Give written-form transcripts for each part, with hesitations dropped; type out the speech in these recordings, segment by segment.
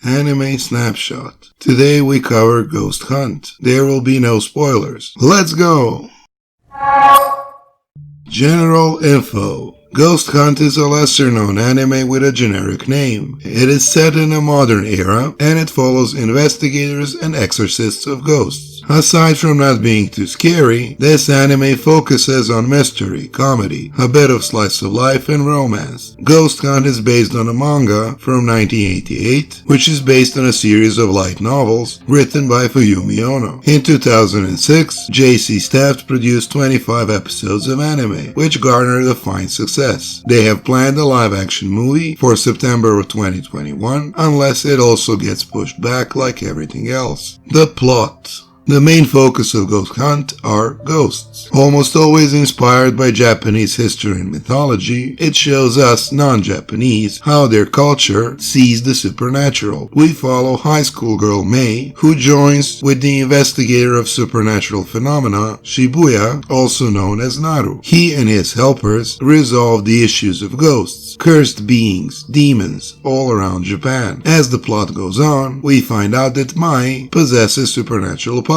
Anime Snapshot. Today we cover Ghost Hunt. There will be no spoilers. Let's go! General info. Ghost Hunt is a lesser-known anime with a generic name. It is set in a modern era, and it follows investigators and exorcists of ghosts. Aside from not being too scary, this anime focuses on mystery, comedy, a bit of slice of life, and romance. Ghost Hunt is based on a manga from 1988, which is based on a series of light novels written by Fuyumi Ono. In 2006, JC Staff produced 25 episodes of anime, which garnered a fine success. They have planned a live-action movie for September of 2021, unless it also gets pushed back like everything else. The plot. The main focus of Ghost Hunt are ghosts. Almost always inspired by Japanese history and mythology, it shows us non-Japanese how their culture sees the supernatural. We follow high school girl Mei, who joins with the investigator of supernatural phenomena, Shibuya, also known as Naru. He and his helpers resolve the issues of ghosts, cursed beings, demons, all around Japan. As the plot goes on, we find out that Mai possesses supernatural powers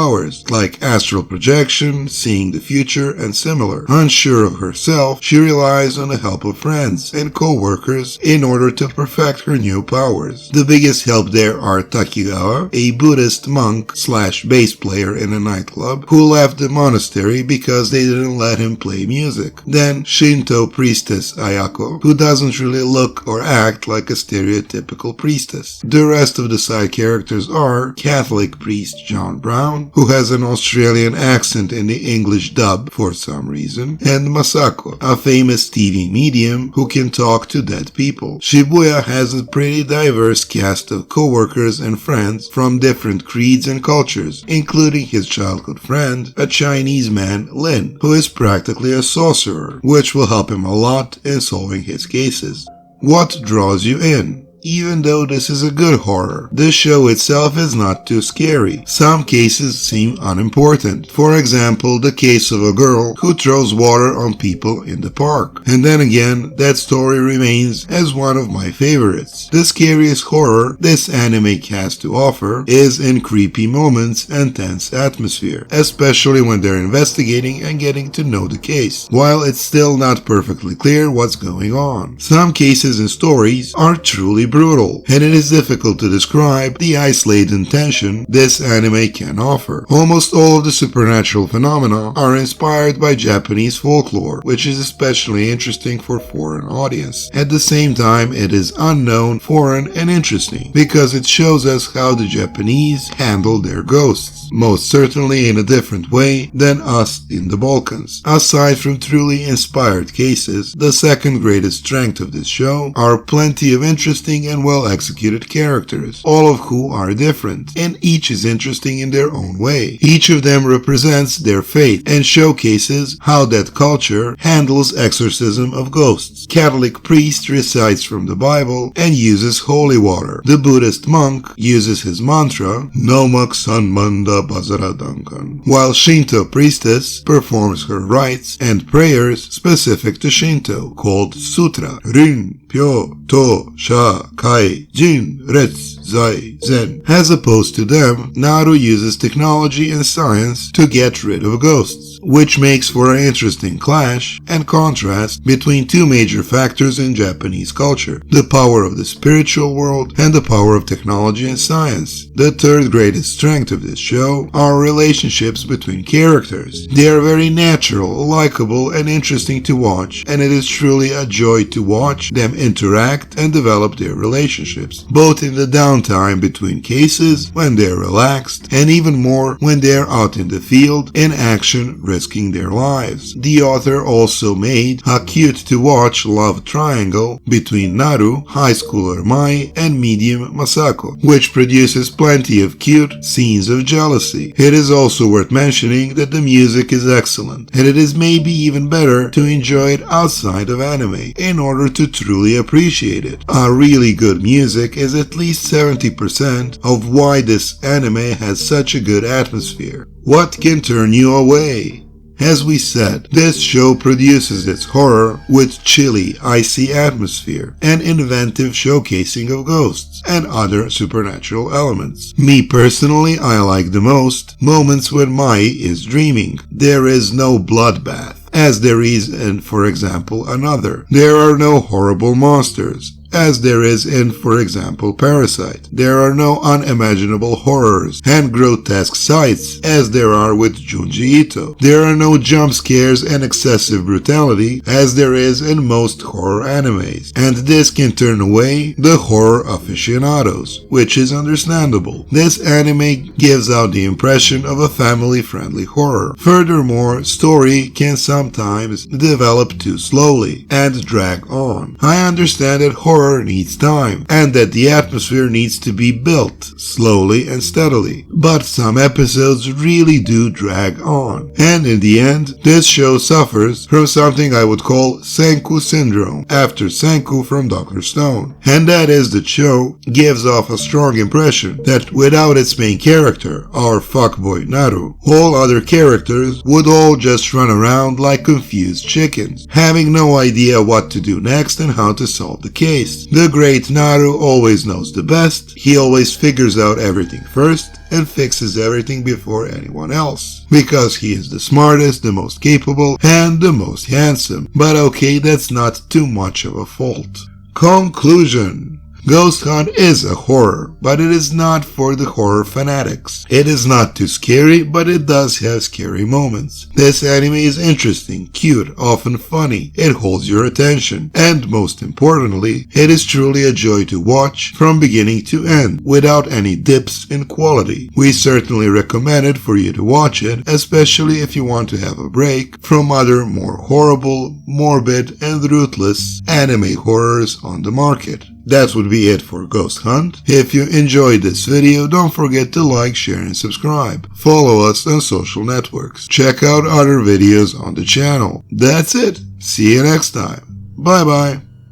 like astral projection, seeing the future, and similar. Unsure of herself, she relies on the help of friends and co-workers in order to perfect her new powers. The biggest help there are Takigawa, a Buddhist monk / bass player in a nightclub who left the monastery because they didn't let him play music. Then Shinto priestess Ayako, who doesn't really look or act like a stereotypical priestess. The rest of the side characters are Catholic priest John Brown, who has an Australian accent in the English dub for some reason, and Masako, a famous TV medium who can talk to dead people. Shibuya has a pretty diverse cast of co-workers and friends from different creeds and cultures, including his childhood friend, a Chinese man, Lin, who is practically a sorcerer, which will help him a lot in solving his cases. What draws you in? Even though this is a good horror, the show itself is not too scary. Some cases seem unimportant. For example, the case of a girl who throws water on people in the park. And then again, that story remains as one of my favorites. The scariest horror this anime has to offer is in creepy moments and tense atmosphere, especially when they're investigating and getting to know the case, while it's still not perfectly clear what's going on. Some cases and stories are truly brutal, and it is difficult to describe the isolated tension this anime can offer. Almost all of the supernatural phenomena are inspired by Japanese folklore, which is especially interesting for foreign audience. At the same time, it is unknown, foreign, and interesting, because it shows us how the Japanese handle their ghosts, most certainly in a different way than us in the Balkans. Aside from truly inspired cases, the second greatest strength of this show are plenty of interesting and well-executed characters, all of who are different, and each is interesting in their own way. Each of them represents their faith and showcases how that culture handles exorcism of ghosts. Catholic priest recites from the Bible and uses holy water. The Buddhist monk uses his mantra, Nomak Sanmanda Bazaradankan, while Shinto priestess performs her rites and prayers specific to Shinto, called Sutra, Rin, Pyo, To, Sha, Kai, Jin, Retsu, Zai, Zen. As opposed to them, Naru uses technology and science to get rid of ghosts, which makes for an interesting clash and contrast between two major factors in Japanese culture, the power of the spiritual world and the power of technology and science. The third greatest strength of this show are relationships between characters. They are very natural, likable, and interesting to watch, and it is truly a joy to watch them interact and develop their relationships, both in the downtime between cases when they're relaxed, and even more when they're out in the field in action risking their lives. The author also made a cute to watch love triangle between Naru, high schooler Mai, and medium Masako, which produces plenty of cute scenes of jealousy. It is also worth mentioning that the music is excellent, and it is maybe even better to enjoy it outside of anime in order to truly appreciate it. A really good music is at least 70% of why this anime has such a good atmosphere. What can turn you away? As we said, this show produces its horror with chilly, icy atmosphere and inventive showcasing of ghosts and other supernatural elements. Me personally, I like the most moments when Mai is dreaming. There is no bloodbath, as there is in, for example, Another. There are no horrible monsters, as there is in, for example, Parasite. There are no unimaginable horrors and grotesque sights, as there are with Junji Ito. There are no jump scares and excessive brutality, as there is in most horror animes. And this can turn away the horror aficionados, which is understandable. This anime gives out the impression of a family-friendly horror. Furthermore, story can sometimes develop too slowly and drag on. I understand that horror needs time, and that the atmosphere needs to be built slowly and steadily, but some episodes really do drag on, and in the end, this show suffers from something I would call Senko Syndrome, after Senko from Dr. Stone, and that is the show gives off a strong impression that without its main character, our fuckboy Naru, all other characters would all just run around like confused chickens, having no idea what to do next and how to solve the case. The great Naru always knows the best, he always figures out everything first and fixes everything before anyone else, because he is the smartest, the most capable, and the most handsome. But okay, that's not too much of a fault. Conclusion. Ghost Hunt is a horror, but it is not for the horror fanatics. It is not too scary, but it does have scary moments. This anime is interesting, cute, often funny. It holds your attention, and most importantly, it is truly a joy to watch from beginning to end, without any dips in quality. We certainly recommend it for you to watch it, especially if you want to have a break from other more horrible, morbid, and ruthless anime horrors on the market. That would be it for Ghost Hunt. If you enjoyed this video, don't forget to like, share, and subscribe. Follow us on social networks. Check out other videos on the channel. That's it. See you next time. Bye bye.